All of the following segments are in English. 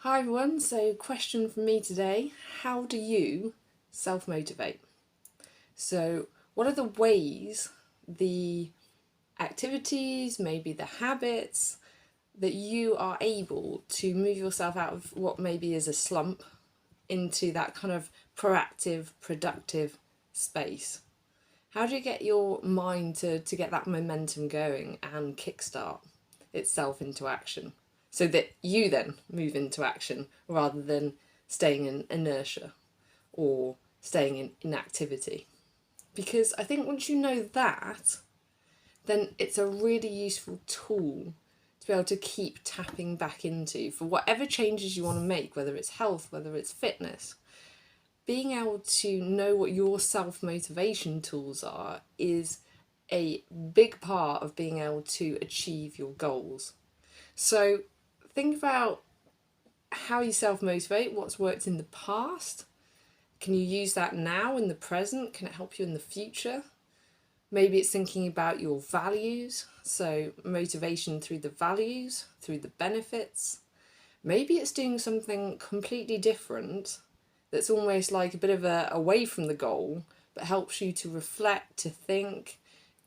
Hi everyone, so question from me today, how do you self-motivate? So what are the ways, the activities, maybe the habits that you are able to move yourself out of what maybe is a slump into that kind of proactive, productive space? How do you get your mind to get that momentum going and kickstart itself into action so that you then move into action rather than staying in inertia or staying in inactivity? Because I think once you know that, then it's a really useful tool to be able to keep tapping back into for whatever changes you want to make, whether it's health, whether it's fitness. Being able to know what your self-motivation tools are is a big part of being able to achieve your goals. So think about how you self-motivate, what's worked in the past. Can you use that now in the present? Can it help you in the future? Maybe it's thinking about your values, so motivation through the values, through the benefits. Maybe it's doing something completely different that's almost like a bit of a away from the goal, but helps you to reflect, to think,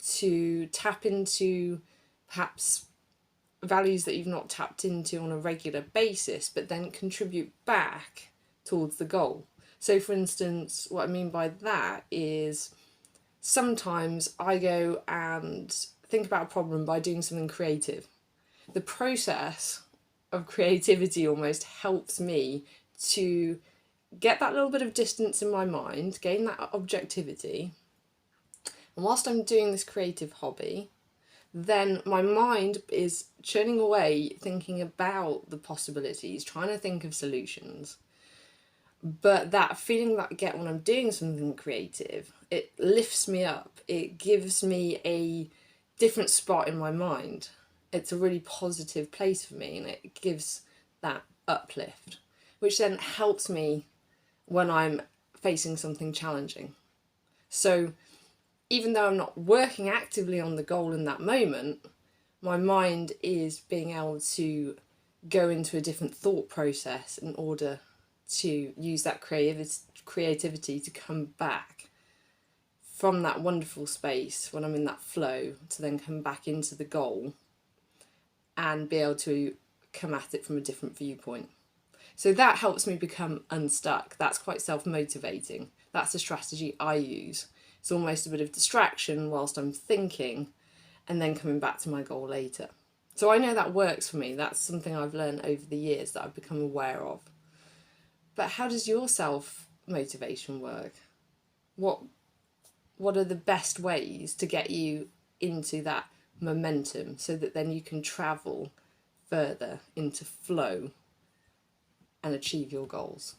to tap into perhaps values that you've not tapped into on a regular basis, but then contribute back towards the goal. So for instance, what I mean by that is sometimes I go and think about a problem by doing something creative. The process of creativity almost helps me to get that little bit of distance in my mind, gain that objectivity. And whilst I'm doing this creative hobby, then my mind is churning away, thinking about the possibilities, trying to think of solutions. But that feeling that I get when I'm doing something creative, it lifts me up. It gives me a different spot in my mind. It's a really positive place for me, and it gives that uplift, which then helps me when I'm facing something challenging. So even though I'm not working actively on the goal in that moment, my mind is being able to go into a different thought process in order to use that creativity to come back from that wonderful space when I'm in that flow, to then come back into the goal and be able to come at it from a different viewpoint. So that helps me become unstuck. That's quite self-motivating. That's a strategy I use. It's almost a bit of distraction whilst I'm thinking and then coming back to my goal later. So I know that works for me. That's something I've learned over the years that I've become aware of. But how does your self-motivation work? What are the best ways to get you into that momentum so that then you can travel further into flow and achieve your goals?